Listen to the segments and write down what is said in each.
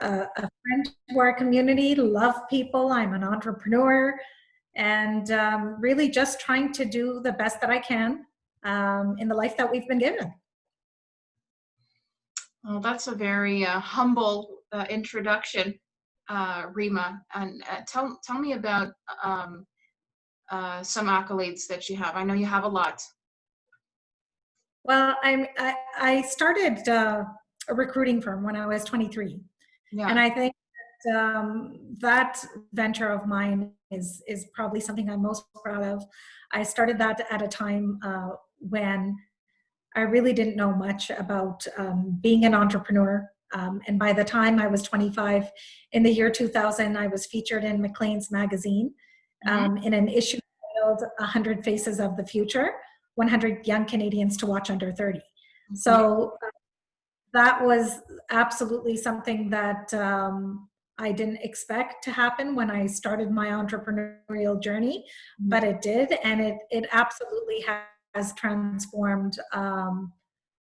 a friend to our community, love people. I'm an entrepreneur, and really just trying to do the best that I can in the life that we've been given. Well, that's a very humble introduction, Reema. And tell me about some accolades that you have. I know you have a lot. Well, I started a recruiting firm when I was 23, Yeah. and I think that venture of mine is probably something I'm most proud of. I started that at a time when I really didn't know much about being an entrepreneur. And by the time I was 25, in the year 2000, I was featured in Maclean's magazine in an issue titled 100 Faces of the Future, 100 Young Canadians to Watch Under 30. So that was absolutely something that I didn't expect to happen when I started my entrepreneurial journey, but it did, and it absolutely has transformed.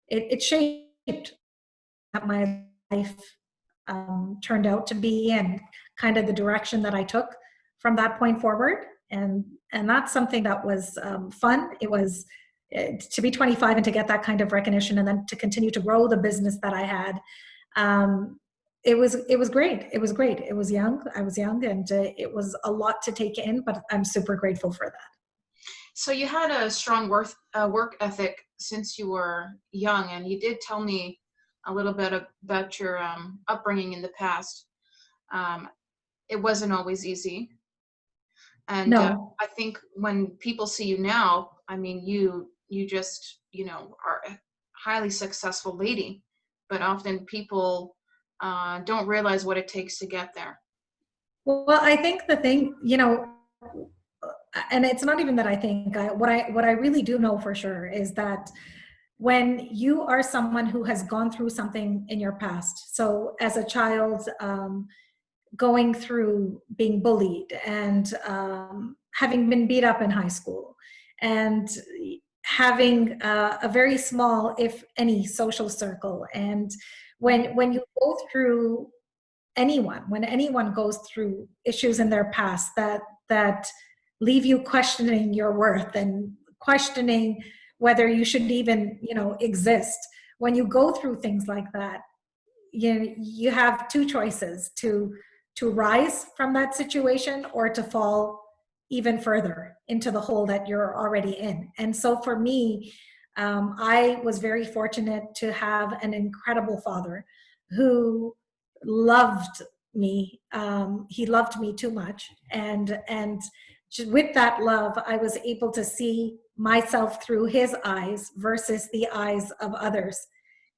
It shaped what my life turned out to be, and kind of the direction that I took from that point forward. And that's something that was fun. It was to be 25 and to get that kind of recognition, and then to continue to grow the business that I had. It was great. It was great. It was young. I was young, and it was a lot to take in, but I'm super grateful for that. So you had a strong work ethic since you were young, and you did tell me a little bit about your upbringing in the past. It wasn't always easy. And no. I think when people see you now, I mean, you just, are a highly successful lady, but often people don't realize what it takes to get there. Well, I think the thing, and it's not even that I think, what I really do know for sure is that when you are someone who has gone through something in your past, so as a child, going through being bullied and having been beat up in high school, and having a very small, if any, social circle, and when you go through when anyone goes through issues in their past that leave you questioning your worth and questioning whether you should even exist, when you go through things like that, you have two choices: to rise from that situation, or to fall even further into the hole that you're already in. And so for me, I was very fortunate to have an incredible father who loved me. He loved me too much, and with that love, I was able to see myself through his eyes versus the eyes of others.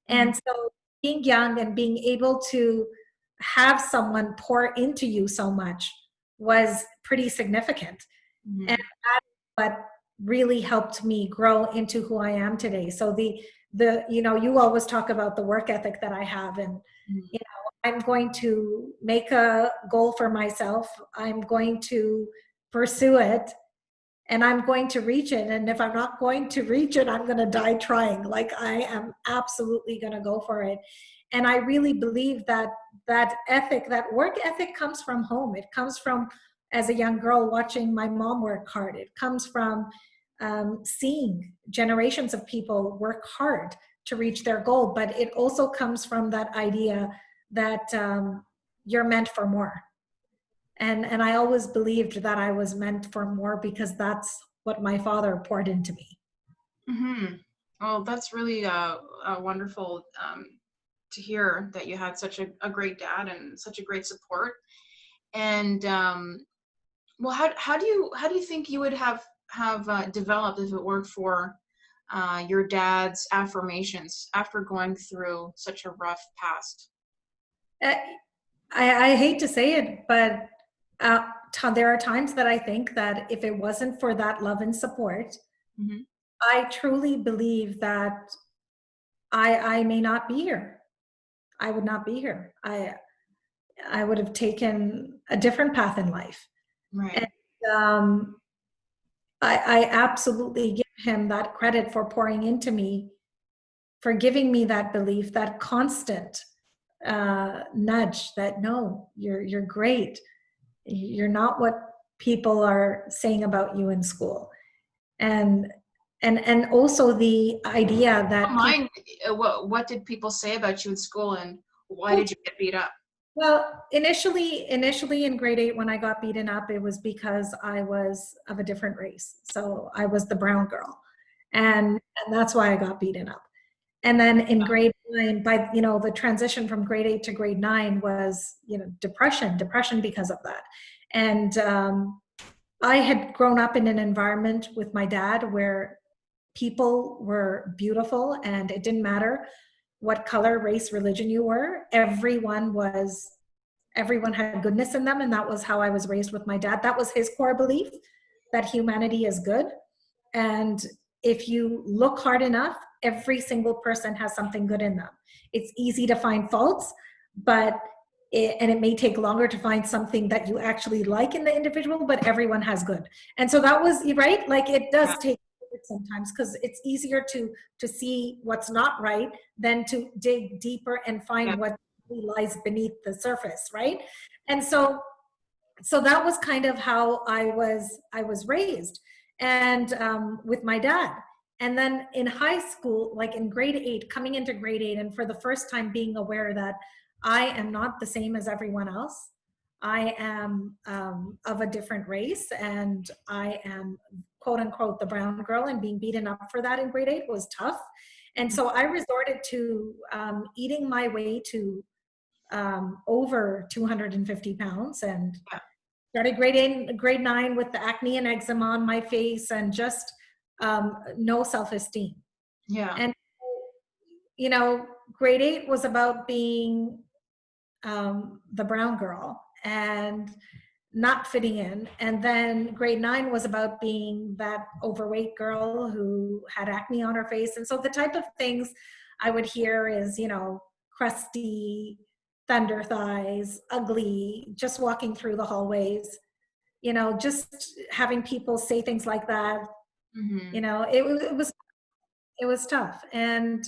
And so being young and being able to have someone pour into you so much was pretty significant. And that's what really helped me grow into who I am today. So you always talk about the work ethic that I have, and I'm going to make a goal for myself. I'm going to pursue it, and I'm going to reach it. And if I'm not going to reach it, I'm going to die trying. Like, I am absolutely going to go for it. And I really believe that ethic, that work ethic, comes from home. It comes from, as a young girl, watching my mom work hard. It comes from seeing generations of people work hard to reach their goal. But it also comes from that idea that you're meant for more. And I always believed that I was meant for more, because that's what my father poured into me. Well, that's really wonderful to hear that you had such a great dad and such a great support. And well, how do you think you would have developed if it weren't for your dad's affirmations after going through such a rough past? I hate to say it, but there are times that I think that if it wasn't for that love and support, I truly believe that I may not be here. I would not be here. I would have taken a different path in life. Right. And I absolutely give him that credit for pouring into me, for giving me that belief, that constant nudge that no, you're great. You're not what people are saying about you in school. And and also the idea that people, Mind, what did people say about you in school, and why well, did you get beat up? well, initially in grade 8, when I got beaten up, it was because I was of a different race. So I was the brown girl. And that's why I got beaten up. And then in grade 9, by, the transition from grade 8 to grade 9 was, depression because of that. And I had grown up in an environment with my dad where people were beautiful, and it didn't matter what color, race, religion you were. Everyone had goodness in them, and that was how I was raised with my dad. That was his core belief, that humanity is good, and if you look hard enough, every single person has something good in them. It's easy to find faults, but it may take longer to find something that you actually like in the individual, but everyone has good. And so that was right. Like, it does take sometimes, because it's easier to see what's not right than to dig deeper and Yeah. find what lies beneath the surface, right? And so that was kind of how I was raised, and with my dad. And then in high school, like in grade 8, coming into grade 8, and for the first time being aware that I am not the same as everyone else. I am of a different race, and I am, quote unquote, the brown girl, and being beaten up for that in grade 8 was tough. And so I resorted to eating my way to over 250 pounds, and Yeah. started grade 9 with the acne and eczema on my face, and just no self-esteem. Yeah. And grade 8 was about being the brown girl and not fitting in, and then grade 9 was about being that overweight girl who had acne on her face. And so the type of things I would hear is, crusty, thunder thighs, ugly, just walking through the hallways, just having people say things like that. Mm-hmm. It was tough. And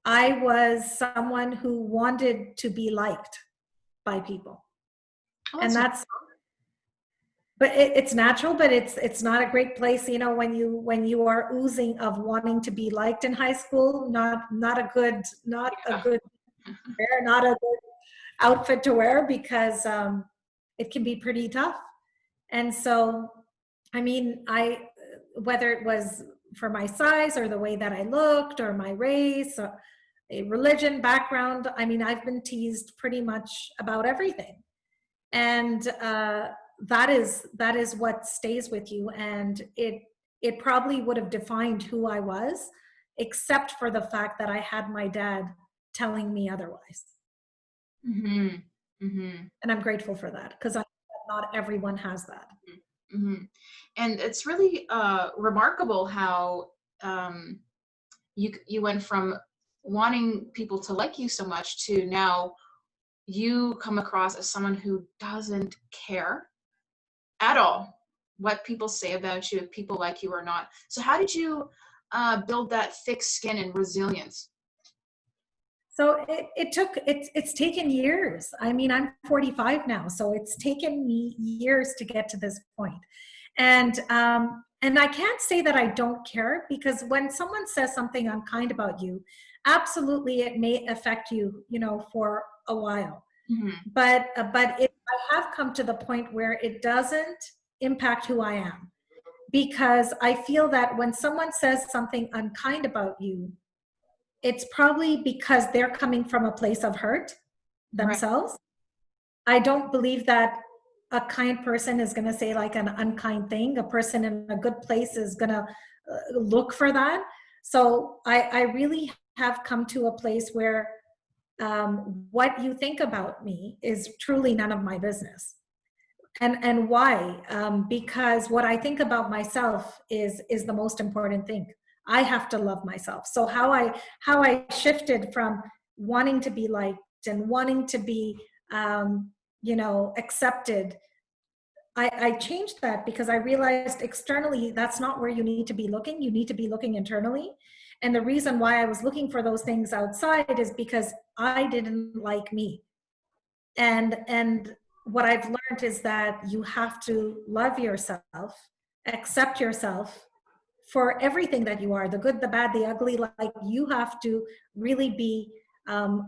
I was someone who wanted to be liked by people. Oh, And that's but it's natural, but it's not a great place, when you are oozing of wanting to be liked in high school. Not a good wear, not a good outfit to wear, because it can be pretty tough. And so, I mean, whether it was for my size, or the way that I looked, or my race, or a religion, background, I mean, I've been teased pretty much about everything. And that is what stays with you. And it probably would have defined who I was, except for the fact that I had my dad telling me otherwise. Mm-hmm. Mm-hmm. And I'm grateful for that, because not everyone has that. Mm-hmm. And it's really remarkable how you went from wanting people to like you so much to now you come across as someone who doesn't care at all what people say about you, if people like you or not. So how did you build that thick skin and resilience? So it's taken years. I mean, I'm 45 now, so it's taken me years to get to this point. And I can't say that I don't care, because when someone says something unkind about you, absolutely it may affect you, for a while. Mm-hmm. But I have come to the point where it doesn't impact who I am, because I feel that when someone says something unkind about you, it's probably because they're coming from a place of hurt Right. themselves. I don't believe that a kind person is going to say like an unkind thing. A person in a good place is going to look for that. So I really have come to a place where what you think about me is truly none of my business. And why? Because what I think about myself is the most important thing. I have to love myself. So how I shifted from wanting to be liked and wanting to be accepted, I changed that, because I realized externally that's not where you need to be looking. You need to be looking internally. And the reason why I was looking for those things outside is because I didn't like me. And what I've learned is that you have to love yourself, accept yourself for everything that you are, the good, the bad, the ugly. Like, you have to really be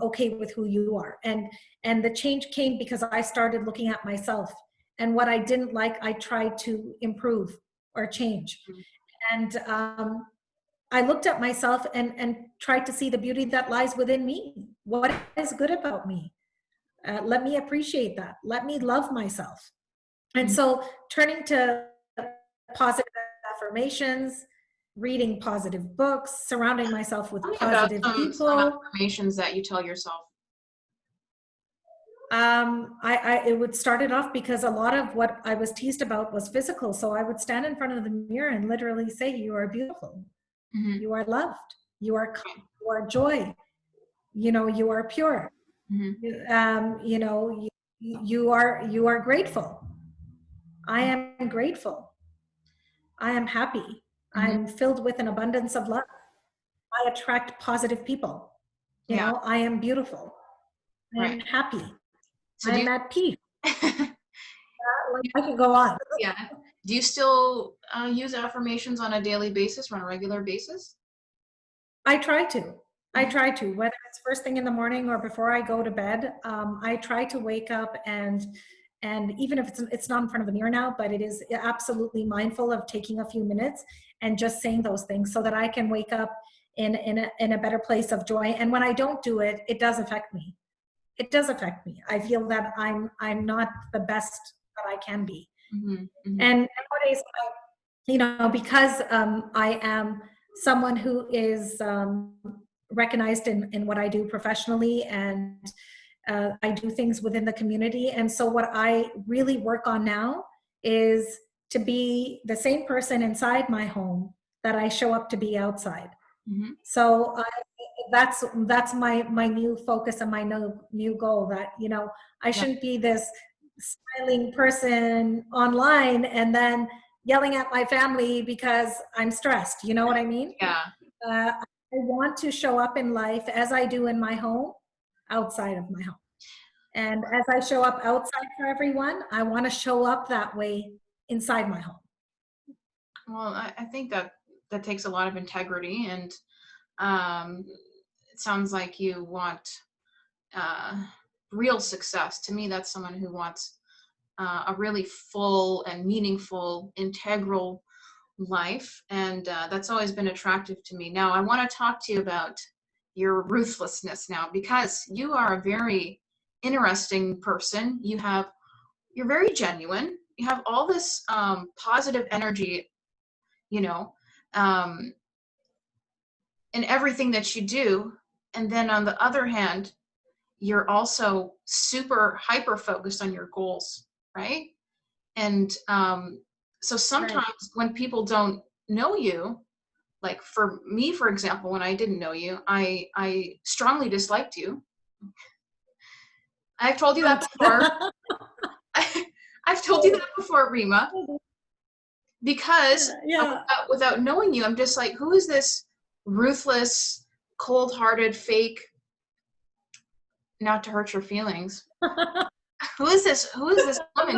okay with who you are. And the change came because I started looking at myself, and what I didn't like, I tried to improve or change. And I looked at myself and tried to see the beauty that lies within me. What is good about me? Let me appreciate that. Let me love myself. And Mhm. so turning to positive affirmations, reading positive books, surrounding myself with Tell me about positive some people. affirmations that you tell yourself. It would start it off because a lot of what I was teased about was physical. So I would stand in front of the mirror and literally say, "You are beautiful. Mm-hmm. You are loved. You are kind. You are joy. You are pure. Mm-hmm. You are grateful. I am grateful. I am happy. Mm-hmm. I'm filled with an abundance of love. I attract positive people. Yeah, I am beautiful. I right. am happy. So I do am at peace." you, I can go on. yeah. Do you still use affirmations on a daily basis or on a regular basis? I try to. I Mhm. try to, whether it's first thing in the morning or before I go to bed. I try to wake up and even if it's not in front of the mirror now, but it is absolutely mindful of taking a few minutes and just saying those things so that I can wake up in a better place of joy. And when I don't do it, it does affect me. It does affect me. I feel that I'm not the best that I can be. Mm-hmm. Mm-hmm. And nowadays, because I am someone who is recognized in what I do professionally, and I do things within the community. And so what I really work on now is to be the same person inside my home that I show up to be outside. Mm-hmm. So that's my new focus and my new goal, that I Yeah. shouldn't be this smiling person online and then yelling at my family because I'm stressed. You know what I mean? Yeah. I want to show up in life as I do in my home, outside of my home. And as I show up outside for everyone, I want to show up that way inside my home. Well, I think that that takes a lot of integrity, and um, it sounds like you want uh, real success. To me, that's someone who wants a really full and meaningful, integral life, and that's always been attractive to me. Now, I want to talk to you about your ruthlessness now, because you are a very interesting person. You're very genuine. You have all this positive energy, you know, um, in everything that you do. And then on the other hand, you're also super hyper focused on your goals, right? And so Right. sometimes when people don't know you, like for me, for example, when I didn't know you, I strongly disliked you. I've told you that Right. before. I've told you that before, Reema, because Yeah. without knowing you, I'm just like, who is this ruthless, cold-hearted, fake, not to hurt your feelings? Who is this? Who is this woman?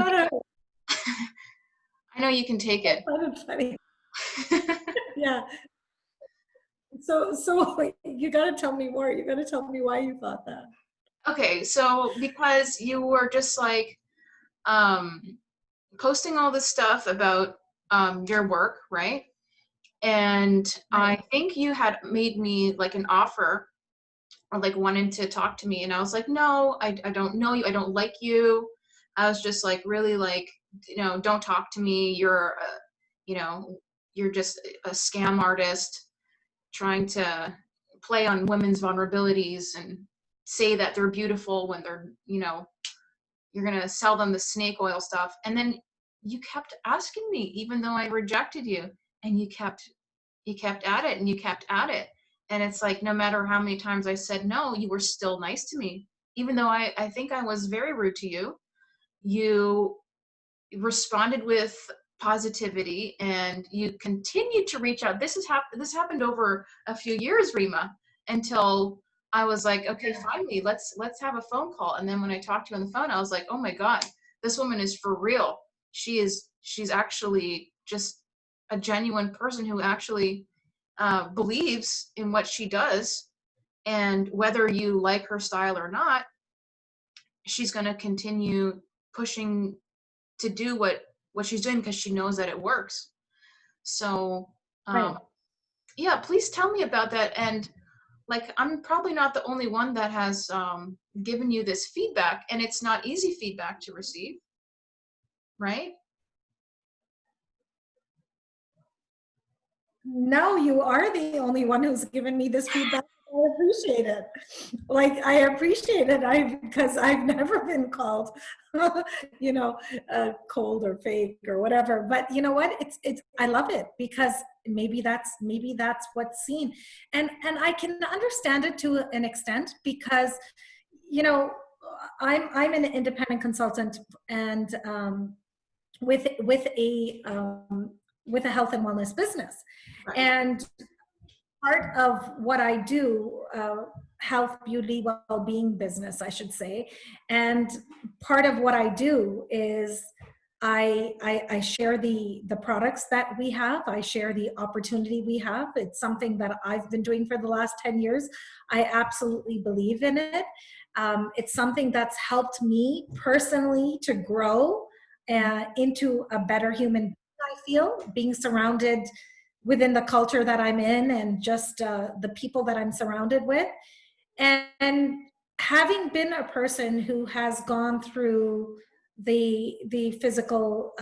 I know you can take it. Funny. Yeah. So you got to tell me more. You got to tell me why you thought that. Okay, so because you were just like um, posting all this stuff about your work, right? And Right. I think you had made me like an offer, or like wanted to talk to me, and I was like, no, I don't know you, I don't like you. I was just like really like, don't talk to me. You know, you're just a scam artist trying to play on women's vulnerabilities and say that they're beautiful when they're, you're going to sell them the snake oil stuff. And then you kept asking me, even though I rejected you, and you kept at it and you kept at it. And it's like, no matter how many times I said no, you were still nice to me. Even though I think I was very rude to you, you responded with positivity, and you continue to reach out. This happened over a few years, Reema, until I was like, okay, finally, let's have a phone call. And then when I talked to you on the phone, I was like, oh my God, this woman is for real. She's actually just a genuine person who actually believes in what she does. And whether you like her style or not, she's going to continue pushing to do what she's doing because she knows that it works. So Right. yeah, please tell me about that. And like, I'm probably not the only one that has given you this feedback, and it's not easy feedback to receive, right? No, you are the only one who's given me this feedback. I appreciate it. Like, I appreciate it. Because I've never been called, cold or fake or whatever. But you know what? I love it, because maybe that's what's seen, and I can understand it to an extent, because you know I'm an independent consultant, and with with a with a health and wellness business. Right. And part of what I do, health, beauty, well-being business, I should say, and part of what I do is I share the products that we have. I share the opportunity we have. It's something that I've been doing for the last 10 years. I absolutely believe in it. It's something that's helped me personally to grow into a better human being, I feel, being surrounded within the culture that I'm in, and just the people that I'm surrounded with. And having been a person who has gone through the physical,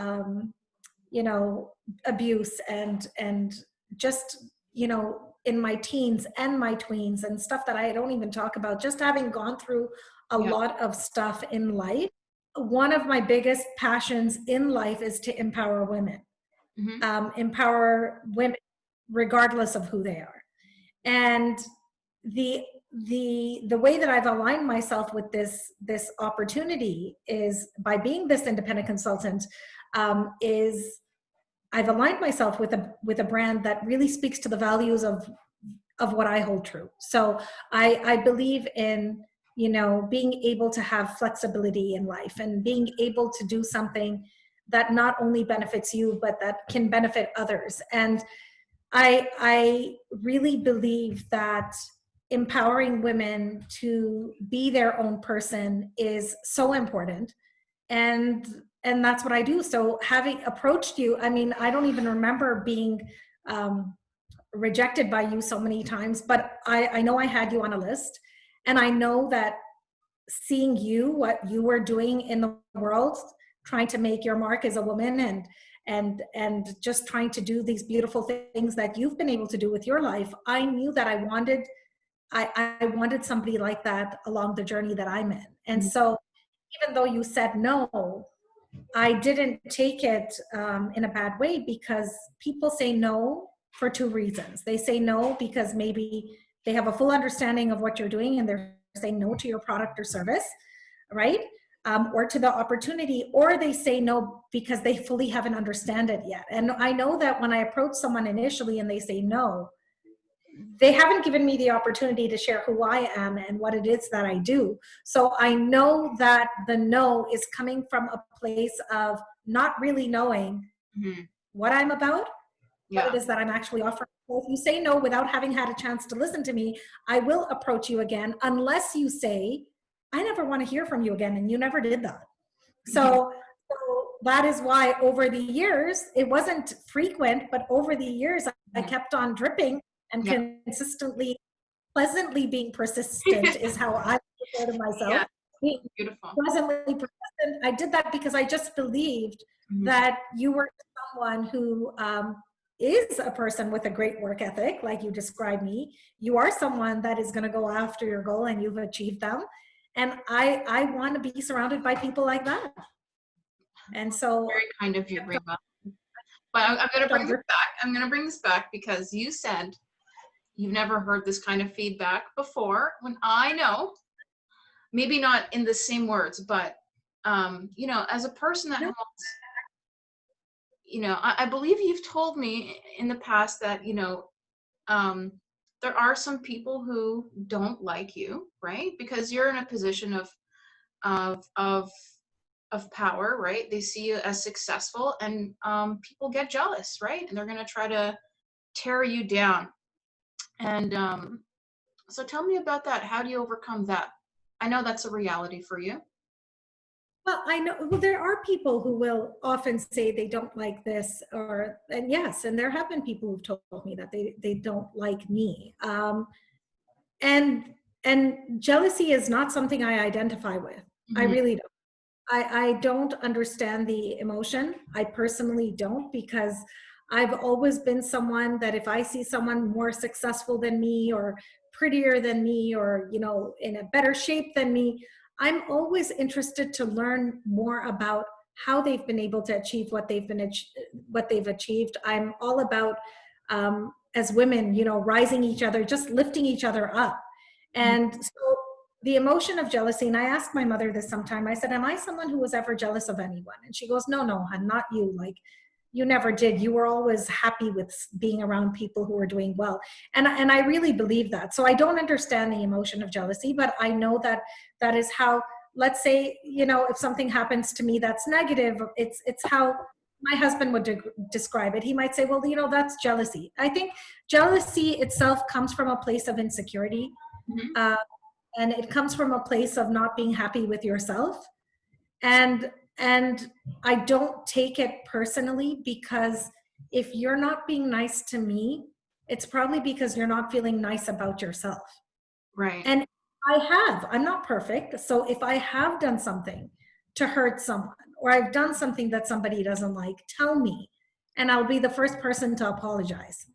abuse, and just, in my teens and my tweens, and stuff that I don't even talk about, just having gone through a Yeah. lot of stuff in life, one of my biggest passions in life is to empower women. Mm-hmm. Empower women regardless of who they are. And the way that I've aligned myself with this opportunity is by being this independent consultant. Is I've aligned myself with a brand that really speaks to the values of what I hold true. So I believe in, being able to have flexibility in life, and being able to do something that not only benefits you, but that can benefit others. And I really believe that empowering women to be their own person is so important. And that's what I do. So having approached you, I mean, I don't even remember being rejected by you so many times, but I know I had you on a list. And I know that seeing what you were doing in the world, trying to make your mark as a woman, and just trying to do these beautiful things that you've been able to do with your life, I knew that I wanted somebody like that along the journey that I'm in. And so even though you said no, I didn't take it in a bad way, because people say no for two reasons. They say no because maybe they have a full understanding of what you're doing, and they're saying no to your product or service, right? Or to the opportunity, or they say no because they fully haven't understand it yet. And I know that when I approach someone initially and they say no, they haven't given me the opportunity to share who I am and what it is that I do. So I know that the no is coming from a place of not really knowing Mm-hmm. what I'm about, what Yeah. it is that I'm actually offering. So if you say no without having had a chance to listen to me, I will approach you again, unless you say, I never want to hear from you again, and you never did that. So that is why over the years, it wasn't frequent, but over the years, I kept on dripping and Yeah. consistently, pleasantly being persistent is how I refer to Yeah. myself. Being Beautiful. pleasantly persistent. I did that because I just believed Mm-hmm. that you were someone who is a person with a great work ethic, like you described me. You are someone that is going to go after your goal, and you've achieved them. And I want to be surrounded by people like that. And so Very kind of you, Reema. But I'm going to bring this back. I'm going to bring this back because you said you've never heard this kind of feedback before, when I know, maybe not in the same words, but as a person that holds, I believe you've told me in the past that, um, there are some people who don't like you, right? Because you're in a position of of of power, right? They see you as successful, and people get jealous, right? And they're going to try to tear you down. And so tell me about that. How do you overcome that? I know that's a reality for you. Well, I know, well, there are people who will often say they don't like this, and yes, and there have been people who've told me that they don't like me. And, and jealousy is not something I identify with. I Hmm. really don't. I don't understand the emotion. I personally don't, because I've always been someone that if I see someone more successful than me or prettier than me or, in a better shape than me, I'm always interested to learn more about how they've been able to achieve what they've achieved. I'm all about, as women, rising each other, just lifting each other up. And so the emotion of jealousy, and I asked my mother this sometime, I said, am I someone who was ever jealous of anyone? And she goes, no, no, hon, not you. Like, you never did. You were always happy with being around people who were doing well. And I really believe that. So I don't understand the emotion of jealousy, but I know that that is how, let's say, if something happens to me that's negative, it's how my husband would describe it. He might say, well, that's jealousy. I think jealousy itself comes from a place of insecurity. Hmm. Uh, and it comes from a place of not being happy with yourself. And I don't take it personally, because if you're not being nice to me, it's probably because you're not feeling nice about yourself. Right. And I'm not perfect, so if I have done something to hurt someone, or I've done something that somebody doesn't like, tell me, and I'll be the first person to apologize.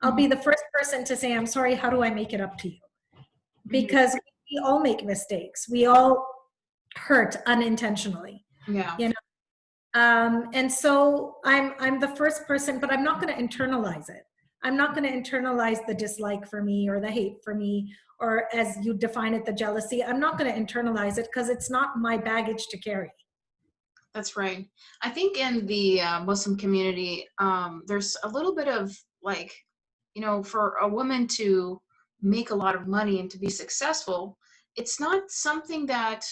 I'll be Hmm. the first person to say, I'm sorry, how do I make it up to you? Hmm. Because we all make mistakes. We all hurt unintentionally, Yeah. you know. And so I'm the first person, but I'm not going to internalize it. I'm not going to internalize the dislike for me or the hate for me, or as you define it, the jealousy. I'm not going to internalize it because it's not my baggage to carry. That's right. I think in the Muslim community, there's a little bit of like, for a woman to make a lot of money and to be successful, it's not something that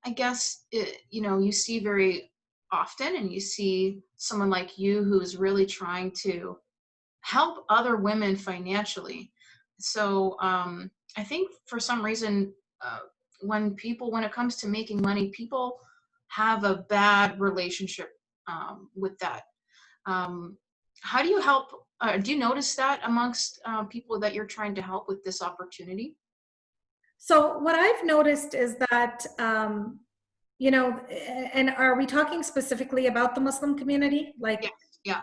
I guess, you see very often, and you see someone like you who's really trying to help other women financially. So I think for some reason, uh, when it comes to making money, people have a bad relationship with that. Um, how do you help? Do you notice that amongst people that you're trying to help with this opportunity? So what I've noticed is that, you know, and are we talking specifically about the Muslim community? Like, Yes. Yeah.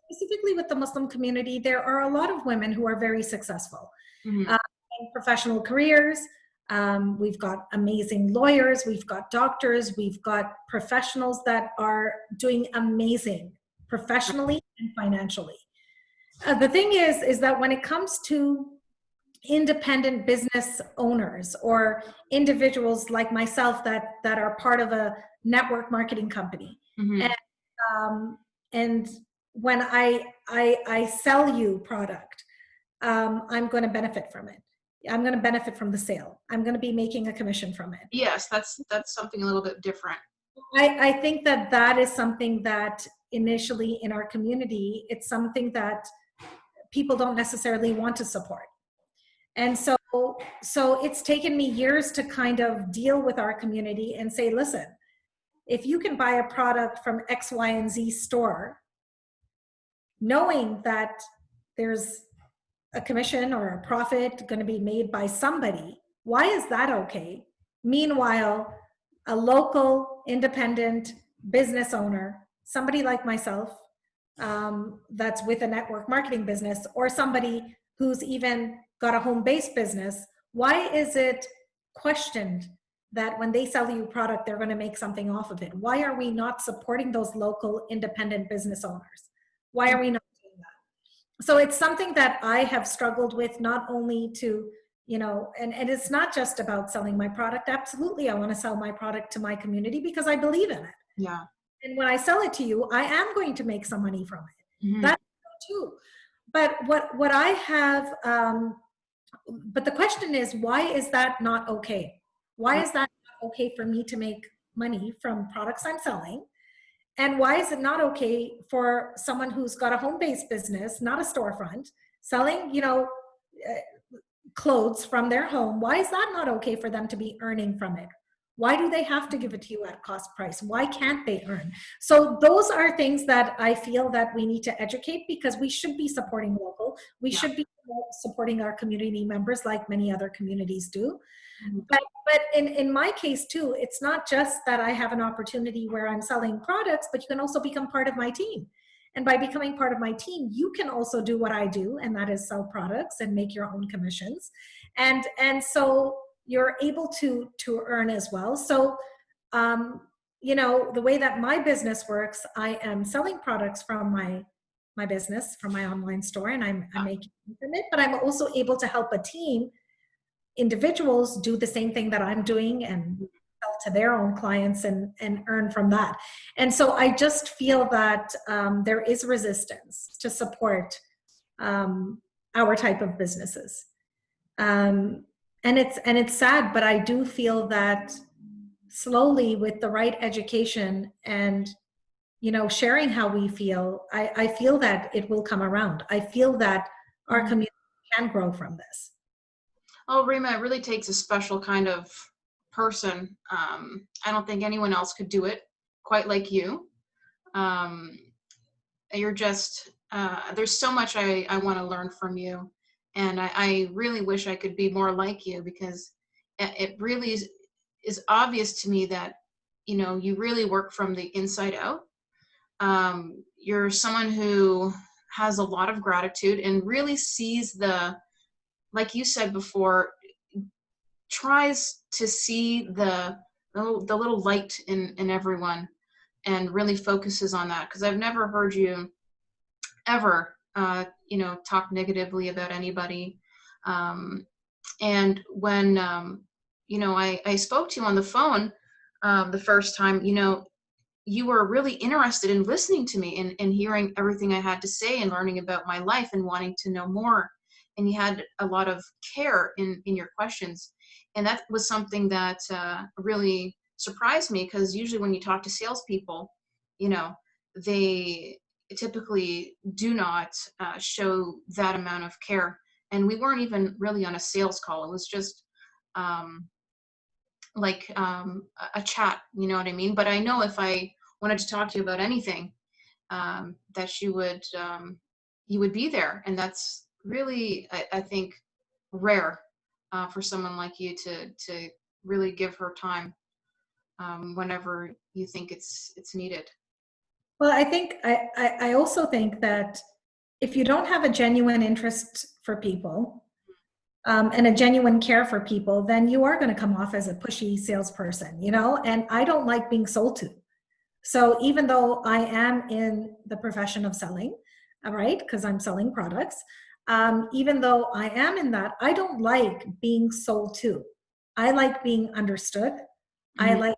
specifically with the Muslim community, there are a lot of women who are very successful Hmm. uh, in professional careers. We've got amazing lawyers, we've got doctors, we've got professionals that are doing amazing professionally and financially. The thing is that when it comes to independent business owners or individuals like myself that are part of a network marketing company, and Hmm. um, and when I sell you product, I'm going to benefit from it. I'm going to benefit from the sale. I'm going to be making a commission from it. Yes, that's something a little bit different. I think that that is something that initially in our community, it's something that people don't necessarily want to support. And so it's taken me years to kind of deal with our community and say, listen, if you can buy a product from X, Y, and Z store, knowing that there's a commission or a profit going to be made by somebody, why is that okay? Meanwhile, a local independent business owner, somebody like myself, that's with a network marketing business, or somebody who's even got a home-based business, why is it questioned that when they sell you a product, they're going to make something off of it? Why are we not supporting those local independent business owners? Why are we not doing that? So it's something that I have struggled with, not only to, and it's not just about selling my product. Absolutely, I want to sell my product to my community because I believe in it. Yeah. And when I sell it to you, I am going to make some money from it. Mm-hmm. That's true. But what I have, but the question is, why is that not okay? Why is that not okay for me to make money from products I'm selling? And why is it not okay for someone who's got a home-based business, not a storefront, selling, clothes from their home? Why is that not okay for them to be earning from it? Why do they have to give it to you at cost price? Why can't they earn? So those are things that I feel that we need to educate, because we should be supporting local. We Yeah. should be supporting our community members like many other communities do. Mm-hmm. But in my case too, it's not just that I have an opportunity where I'm selling products, but you can also become part of my team. And by becoming part of my team, you can also do what I do, and that is sell products and make your own commissions. And so you're able to earn as well. So the way that my business works, I am selling products from my business, from my online store, and I'm making from it, but I'm also able to help a team, individuals, do the same thing that I'm doing and sell to their own clients and earn from that. And so I just feel that there is resistance to support our type of businesses. And it's sad, but I do feel that slowly, with the right education and sharing how we feel, I feel that it will come around. I feel that our community can grow from this. Oh, Reema, it really takes a special kind of person. I don't think anyone else could do it quite like you. You're just, there's so much I want to learn from you. And I really wish I could be more like you, because it really is obvious to me that, you really work from the inside out. You're someone who has a lot of gratitude and really sees like you said before, tries to see the little light in everyone, and really focuses on that. Because I've never heard you ever, talk negatively about anybody. And when, I spoke to you on the phone the first time, you were really interested in listening to me and hearing everything I had to say and learning about my life and wanting to know more. And you had a lot of care in your questions. And that was something that really surprised me, because usually when you talk to salespeople, they typically do not show that amount of care. And we weren't even really on a sales call. It was just a chat, you know what I mean? But I know if I wanted to talk to you about anything, that you would be there. And that's really, I think, rare for someone like you to really give her time whenever you think it's needed. Well, I also think that if you don't have a genuine interest for people, and a genuine care for people, then you are going to come off as a pushy salesperson, and I don't like being sold to. So even though I am in the profession of selling, all right, because I'm selling products, even though I am in that, I don't like being sold to. I like being understood. Mm-hmm.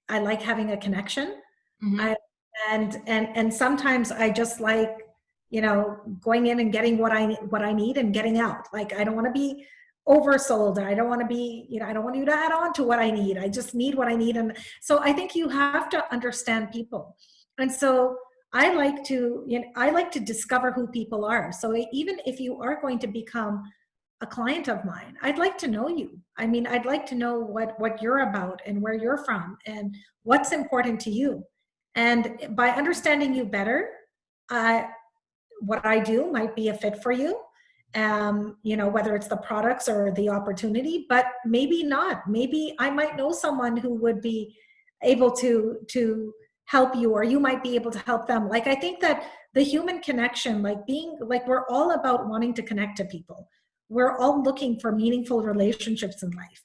I like having a connection. Mm-hmm. And sometimes I just like, going in and getting what I need and getting out. Like, I don't want to be oversold. I don't want to be, I don't want you to add on to what I need. I just need what I need. And so I think you have to understand people. And so I like to discover who people are. So even if you are going to become a client of mine, I'd like to know you. I mean, I'd like to know what you're about and where you're from and what's important to you. And by understanding you better, what I do might be a fit for you. Whether it's the products or the opportunity, but maybe not. Maybe I might know someone who would be able to help you, or you might be able to help them. Like, I think that the human connection, we're all about wanting to connect to people. We're all looking for meaningful relationships in life.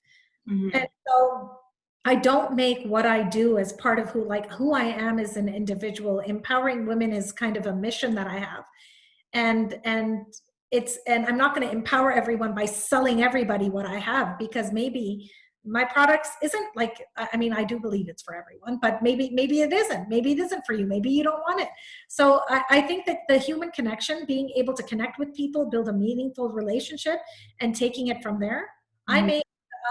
Mm-hmm. And so I don't make what I do as part of who I am as an individual. Empowering women is kind of a mission that I have. And I'm not going to empower everyone by selling everybody what I have, because maybe my products isn't like, I mean, I do believe it's for everyone, but maybe it isn't. Maybe it isn't for you. Maybe you don't want it. So I think that the human connection, being able to connect with people, build a meaningful relationship, and taking it from there, I Mhm. may end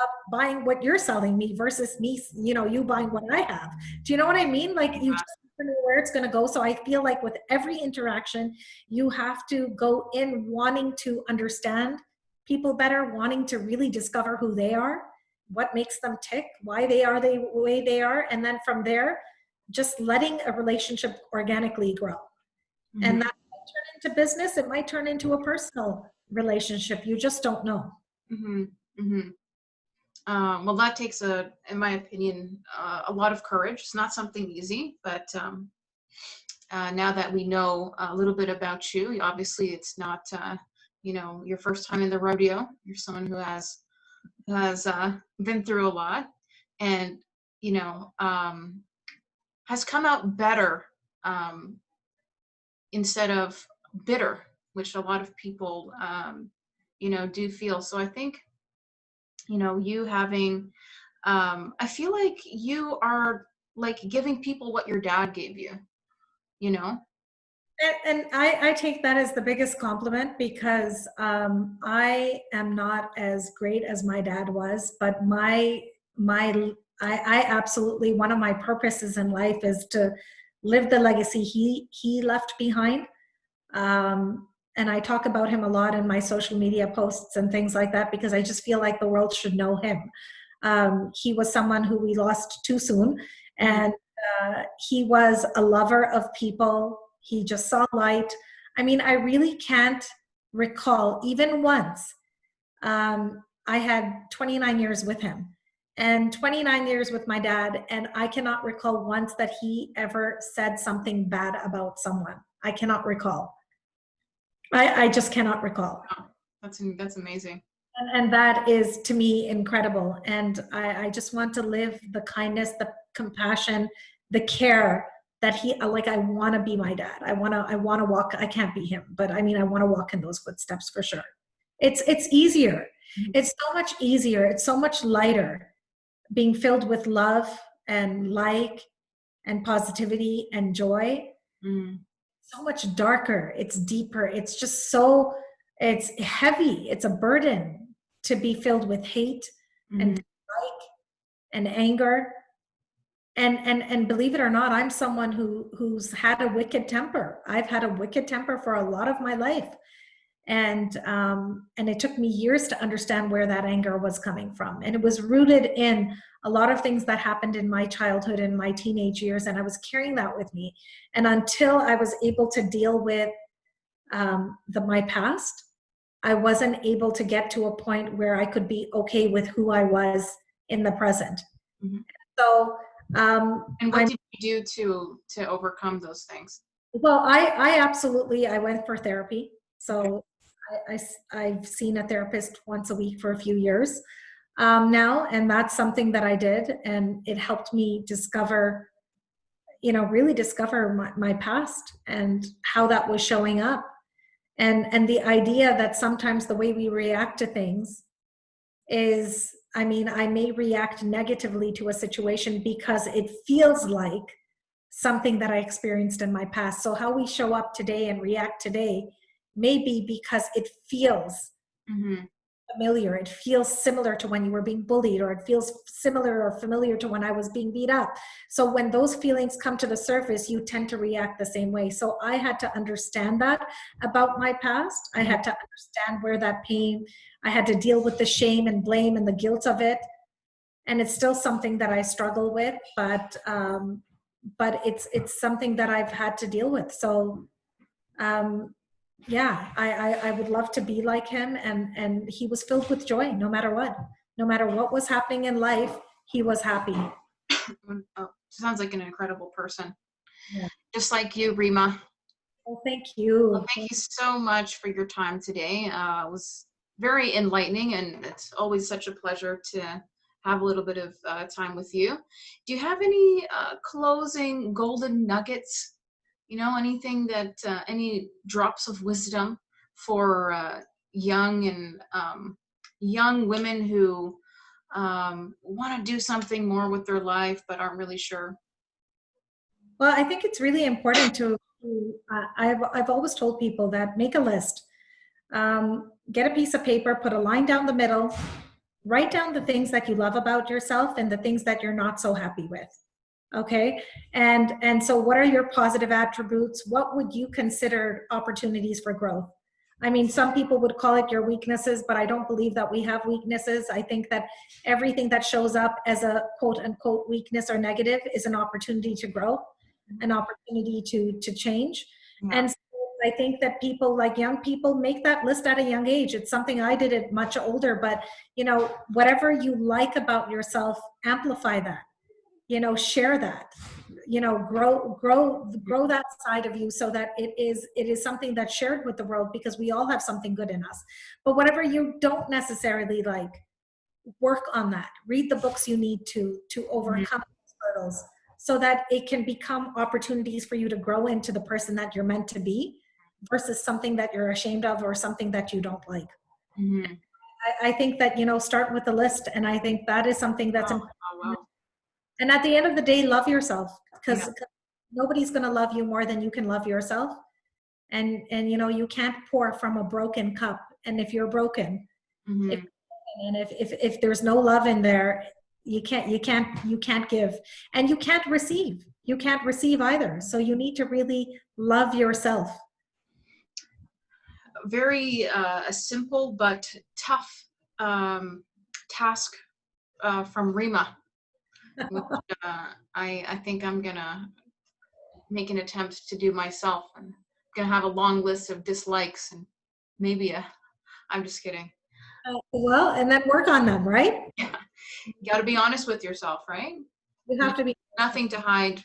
up buying what you're selling me versus me, you buying what I have. Do you know what I mean? Like, you just never know where it's going to go. So I feel like with every interaction, you have to go in wanting to understand people better, wanting to really discover who they are, what makes them tick, why they are the way they are, and then from there, just letting a relationship organically grow. Mhm. And that might turn into business. It might turn into a personal relationship. You just don't know. Mhm. Mhm. Well, that takes in my opinion, a lot of courage. It's not something easy, but now that we know a little bit about you, obviously it's not, your first time in the rodeo. You're someone who has been through a lot, and you know, has come out better, um, instead of bitter, which a lot of people, do feel. So I think, you having, I feel like you are like giving people what your dad gave you, you know? And I take that as the biggest compliment, because I am not as great as my dad was, but my I absolutely, one of my purposes in life is to live the legacy he left behind. And I talk about him a lot in my social media posts and things like that, because I just feel like the world should know him. He was someone who we lost too soon, Mhm. and he was a lover of people. He just saw light. I mean, I really can't recall even once. I had 29 years with him and 29 years with my dad, and I cannot recall once that he ever said something bad about someone. I cannot recall. I just cannot recall. Wow, that's amazing. And that is, to me, incredible. And I just want to live the kindness, the compassion, the care that he, like, I want to be my dad. I want to walk. I can't be him, but I mean, I want to walk in those footsteps for sure. It's easier. Mhm. It's so much easier. It's so much lighter being filled with love and like and positivity and joy. Mm. So much darker, it's deeper, it's just so, it's heavy, it's a burden to be filled with hate and Mhm. dislike and anger. And believe it or not, I'm someone who's had a wicked temper. I've had a wicked temper for a lot of my life. And it took me years to understand where that anger was coming from, and it was rooted in a lot of things that happened in my childhood and my teenage years, and I was carrying that with me. And until I was able to deal with my past, I wasn't able to get to a point where I could be okay with who I was in the present. Mhm. So And what I'm did you do to overcome those things? well, I absolutely, I went for therapy. Okay. So I've seen a therapist once a week for a few years now, and that's something that I did, and it helped me discover, really discover my past and how that was showing up, and the idea that sometimes the way we react to things is, I mean, I may react negatively to a situation because it feels like something that I experienced in my past. So how we show up today and react today may be because it feels Mhm. familiar. It feels similar to when you were being bullied, or it feels similar or familiar to when I was being beat up. So when those feelings come to the surface, you tend to react the same way. So I had to understand that about my past. I Mhm. had to understand where that pain, I had to deal with the shame and blame and the guilt of it. And it's still something that I struggle with, but it's something that I've had to deal with. So um, yeah, I would love to be like him, and he was filled with joy no matter what was happening in life, he was happy. Oh, sounds like an incredible person. Yeah. Just like you, Reema. Well, thank Well, you. thank you so much for your time today. It was very enlightening, and it's always such a pleasure to have a little bit of time with you. Do you have any closing golden nuggets? Anything that, any drops of wisdom for young and young women who want to do something more with their life but aren't really sure? Well, I think it's really important I've always told people that make a list. Get a piece of paper, put a line down the middle, write down the things that you love about yourself and the things that you're not so happy with. Okay. And so what are your positive attributes? What would you consider opportunities for growth? I mean, some people would call it your weaknesses, but I don't believe that we have weaknesses. I think that everything that shows up as a quote unquote weakness or negative is an opportunity to grow, an opportunity to change. Yeah. And so I think that people, like young people, make that list at a young age. It's something I did it much older, but whatever you like about yourself, amplify that, share that, grow that side of you so that it is something that's shared with the world, because we all have something good in us. But whatever you don't necessarily like, work on that. Read the books you need to overcome these hurdles so that it can become opportunities for you to grow into the person that you're meant to be versus something that you're ashamed of or something that you don't like. Mm-hmm. I think that, start with a list. And I think that is something that's Oh, important. wow. And at the end of the day, love yourself, because Yeah. nobody's going to love you more than you can love yourself. And you can't pour from a broken cup. And if you're broken, if Mm-hmm. and if there's no love in there, you can't give, and you can't receive either. So you need to really love yourself. Very a simple but tough task from Reema, which I think I'm gonna make an attempt to do myself. I'm gonna have a long list of dislikes and maybe I'm just kidding. Well, and then work on them, right? Yeah, you got to be honest with yourself, right? You There's have to be. nothing to hide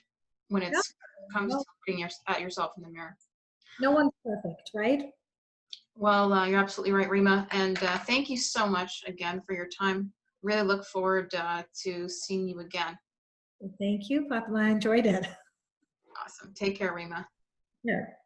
when Yeah, it's comes no, to looking at yourself in the mirror. no one's perfect, right? Well, you're absolutely right, Reema, and thank you so much again for your time. Really look forward to seeing you again. Thank you, Fatima. I enjoyed it. Awesome. Take care, Reema. Here.